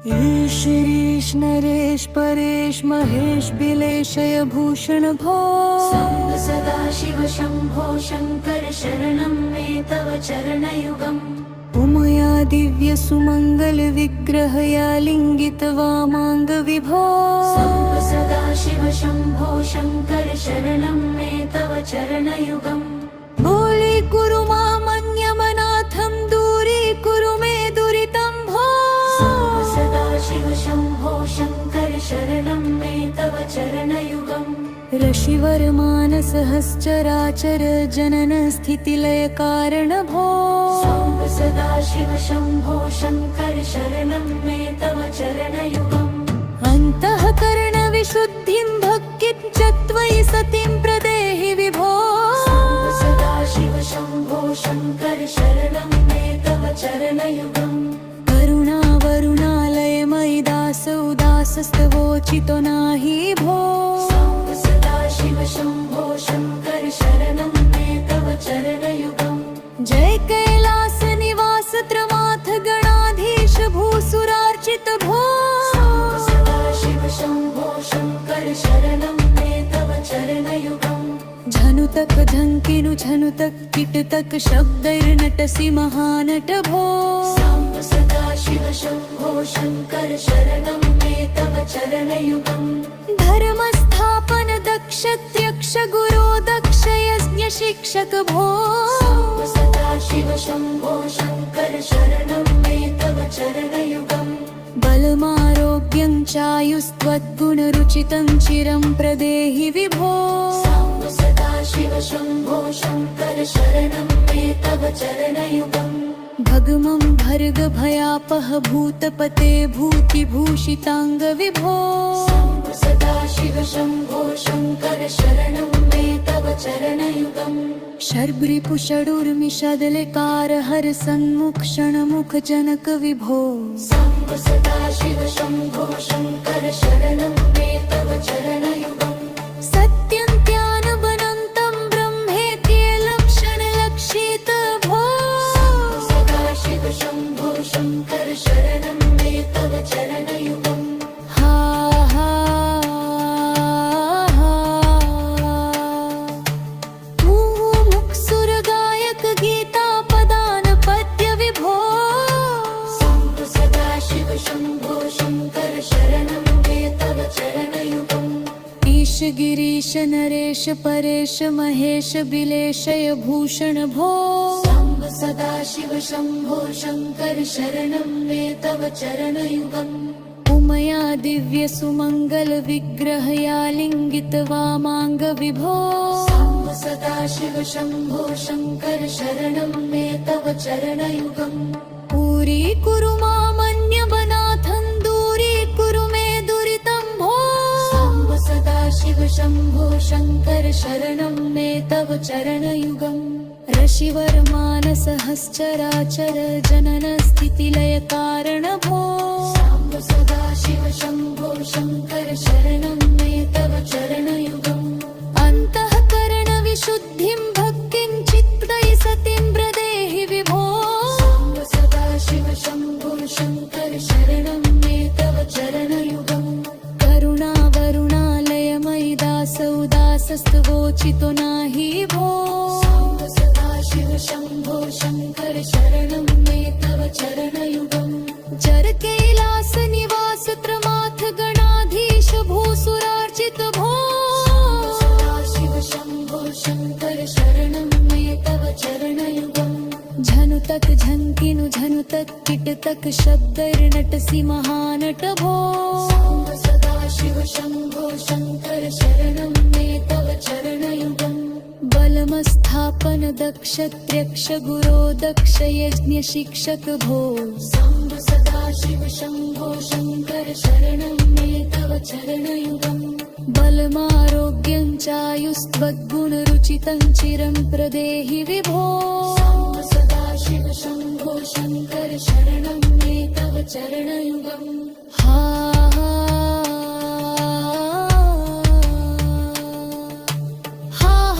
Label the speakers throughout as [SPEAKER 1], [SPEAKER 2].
[SPEAKER 1] ईश नरेश परेश महेश बिलेशय भूषण भो
[SPEAKER 2] सांब सदाशिव शंभो शंकर शरणं मे तव चरणयुगम्
[SPEAKER 1] उमया दिव्य सुमंगल विग्रहया लिंगित वामांग विभो
[SPEAKER 2] सांब सदाशिव शंभो शंकर शरणं मे तव चरणयुगम्
[SPEAKER 1] बोले कुरु मामन्यमनाथं दूरी कुरु मे दुरितं भो
[SPEAKER 2] सांब सदाशिव शंभो शंकर शरणं मे तव चरणयुगम्
[SPEAKER 1] ऋषिवर मानस सहस्चराचर जनन स्थितिलय कारण भो
[SPEAKER 2] सांब सदाशिव शंभो शंकर शरणं मे तव चरणयुगम्
[SPEAKER 1] अंतःकरण विशुद्धिं भक्तिं च त्वयि सतिं प्रदेहि विभो
[SPEAKER 2] सांब सदाशिव शंभो शंकर शरणं मे तव चरणयुगम्
[SPEAKER 1] करुणा वरुणालय मयि दास उदासस्तवोचितो नाही भो
[SPEAKER 2] सांब सदाशिव शंभो शंकर शरणं मे तव चरणयुगम्
[SPEAKER 1] जय कैलास निवास त्रमाथ गणाधीश भूसुरार्चित भो
[SPEAKER 2] सांब सदाशिव शंभो शंकर शरणं मे तव चरणयुगम्
[SPEAKER 1] झनुतक झंकिनु झनुतक किटतक शब्दैर्नटसि महानट भो
[SPEAKER 2] सांब सदाशिव शंभो शंकर शरणं मे तव चरणयुगम्
[SPEAKER 1] धर्मस्थापन दक्ष त्र्यक्ष गुरो दक्ष यज्ञ शिक्षक भो
[SPEAKER 2] सांब सदाशिव शंभो शंकर शरणं मे तव चरणयुगम्
[SPEAKER 1] बलमारोग्यं चायुस्त्वद्गुणरुचितं चिरं प्रदेहि विभो
[SPEAKER 2] सांब सदाशिव शंभो शंकर शरणं मे तव चरणयुगम्
[SPEAKER 1] भगमं भर्ग भयापह भूतपते भूतिभूषितांग विभो
[SPEAKER 2] सांब सदाशिव शंभो शंकर शरणं मे तव चरणयुगम्
[SPEAKER 1] शर्भृपु षडूर्मिषदलकार हर सन्मुख क्षणमुख जनक विभो
[SPEAKER 2] सांब सदाशिव शंभो शंकर शरणं मे तव चरणयुगम्
[SPEAKER 1] सत्यन्त्यानबनन्तं ब्रह्मेत्यलक्षणलक्षित भो
[SPEAKER 2] सांब सदाशिव शंभो शंकर शरणं मे तव चरणयुगम्
[SPEAKER 1] हा हा मुक्सुर गायक गीता पदान पद्य विभो
[SPEAKER 2] सांब सदाशिव शंभो शंकर शरणं मे तव चरणयुगम्
[SPEAKER 1] ईश गिरीश नरेश परेश महेश बिलेशय भूषण भो
[SPEAKER 2] सांब सदाशिव शंभो शंकर शरणं मे तव चरणयुगम्
[SPEAKER 1] उमया दिव्य सुमंगल विग्रहया लिंगित वामांग विभो
[SPEAKER 2] सांब सदाशिव शंभो शंकर शरणं मे तव चरणयुगम्
[SPEAKER 1] पूरी कुरु मामन्यमनाथं दूरी कुरु मे दुरितं भो
[SPEAKER 2] सांब सदाशिव शंभो शंकर शरणं मे तव चरणयुगम्
[SPEAKER 1] ऋषिवर मानस सहस्चराचर जनन स्थितिलय कारण भो
[SPEAKER 2] सांब सदाशिव शंभो शंकर शरणं मे तव चरणयुगम्
[SPEAKER 1] अंतःकरण विशुद्धिं भक्तिं चित्तयि सतिं प्रदेहि विभो
[SPEAKER 2] सांब सदाशिव शंभो शंकर शरणं मे तव चरणयुगम्
[SPEAKER 1] करुणा वरुणालय मयि दास उदासस्तवोचितो नाही भो
[SPEAKER 2] सांब सदाशिव शंभो शंकर शरणं मे तव चरणयुगम्
[SPEAKER 1] जर कैलास निवास त्रमाथ गणाधीश भूसुरार्चित भो
[SPEAKER 2] सदाशिव शंभो शंकर शरणं मे तव चरणयुगम्
[SPEAKER 1] झनुतक झंकिनु झनुतक किटतक शब्दैर्नटसि महानट भो
[SPEAKER 2] सांब सदाशिव शंभो शंकर शरणं मे तव चरणयुगम्
[SPEAKER 1] बलमस्थापन दक्ष त्र्यक्ष गुरो दक्ष यज्ञ शिक्षक भो
[SPEAKER 2] सांब सदाशिव शंभो शंकर शरणं मे तव चरणयुगम्
[SPEAKER 1] बलमारोग्यं चायुस्त्वद्गुणरुचितं चिरं प्रदेहि विभो
[SPEAKER 2] सांब सदाशिव शंभो शंकर शरणं मे तव चरणयुगम्
[SPEAKER 1] हा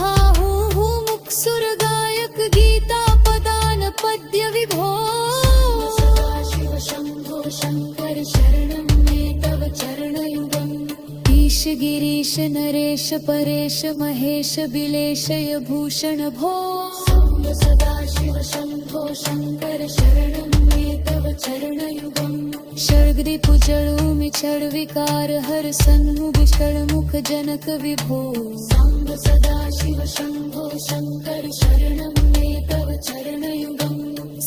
[SPEAKER 1] हा हू मुक्सुर गायक गीता पदान पद्य विभो
[SPEAKER 2] सदाशिव शंभो शंकर शरणं
[SPEAKER 1] गिरीश गिरीश नरेश परेश महेश बिलेशय भूषण भो
[SPEAKER 2] साम्ब सदाशिव शम्भो शङ्कर शरणं मे तव चरणयुगम्
[SPEAKER 1] षड्ग्रिप जड़ोमि क्षण विकार हर सन्मुख षण्मुख जनक विभो
[SPEAKER 2] साम्ब सदाशिव शम्भो शङ्कर शरणं मे तव चरणयुगम्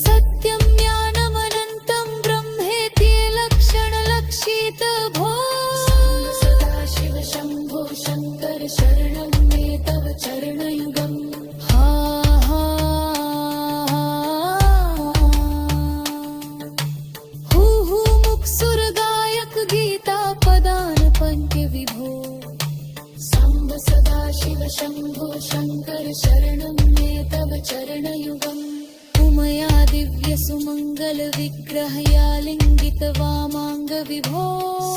[SPEAKER 1] सत्यं ज्ञानमनन्तं ब्रह्मेति लक्षणलक्षित भो
[SPEAKER 2] साम्ब सदाशिव शम्भो शङ्कर शरणं मे तव चरणयुगम्
[SPEAKER 1] हा हा हु मुक्सुर गायक गीता पदान पंच विभो
[SPEAKER 2] साम्ब सदाशिव शम्भो शङ्कर शरणं मे तव चरणयुगम्
[SPEAKER 1] उमया दिव्य सुमंगल विग्रहया लिंगित वामांग विभो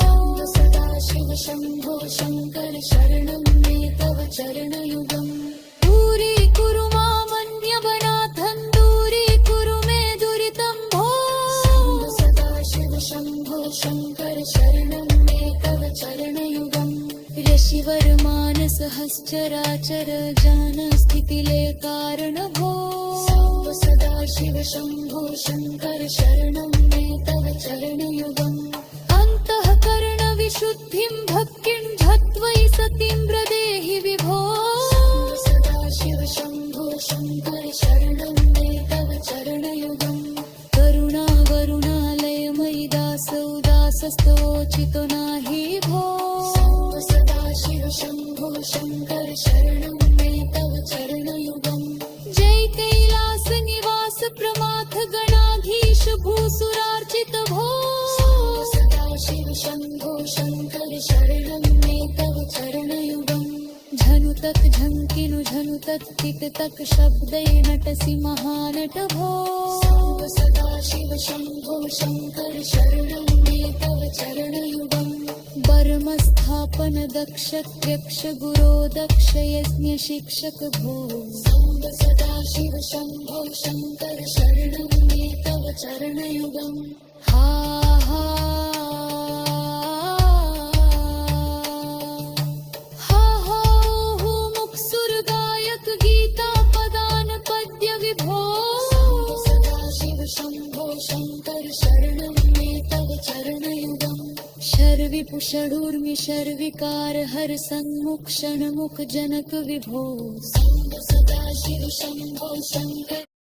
[SPEAKER 2] साम्ब सदाशिव शम्भो शङ्कर शरणं मे तव चरणयुगम्
[SPEAKER 1] दूरी कुरु मामन्यवनाथं दूरी कुरु मे दुरितं भो
[SPEAKER 2] साम्ब सदाशिव शम्भो शङ्कर शरणं मे तव चरणयुगम्
[SPEAKER 1] ऋषिवर मानस हश्चराचर जान स्थितिले कारण भो
[SPEAKER 2] साम्ब सदाशिव शम्भो शङ्कर शरणं मे तव चरणयुगम्
[SPEAKER 1] अंतःकरण विशुद्धिं भक्तिं धत्वै सतीं प्रदेहि विभो
[SPEAKER 2] साम्ब सदाशिव शम्भो शङ्कर शरणं मे तव चरणयुगम्
[SPEAKER 1] करुणा वरुणालयमयि दास उदासस्तोचितो नाही भो
[SPEAKER 2] साम्ब सदाशिव शम्भो शङ्कर शरणं मे तव चरणयुगम्
[SPEAKER 1] जय कैलास निवास प्रमाथ गणाधीश भूसुरार्चित भो
[SPEAKER 2] साम्ब सदाशिव शम्भो शङ्कर शरणं मे तव चरणयुगम्
[SPEAKER 1] झनुतक झंकिनु झनुतक किटतक शब्दै नटसि महानट भो
[SPEAKER 2] साम्ब सदाशिव शम्भो शङ्कर शरणं मे तव चरणयुगम्
[SPEAKER 1] बर्मस्थापन दक्ष त्यक्ष गुरो दक्ष यज्ञ शिक्षक भो
[SPEAKER 2] साम्ब सदाशिव शम्भो शङ्कर शरणं मे तव चरणयुगम्
[SPEAKER 1] हा हा हा हा हु मुक्सुर गायक गीता पदान पद्य विभो
[SPEAKER 2] साम्ब सदाशिव शम्भो शङ्कर शरणं मे तव चरणयुगम्
[SPEAKER 1] शर्विपु षडूर्मि शर्विकार हर सन्मुख षण्मुख जनक विभो
[SPEAKER 2] साम्ब सदाशिव शम्भो शङ्कर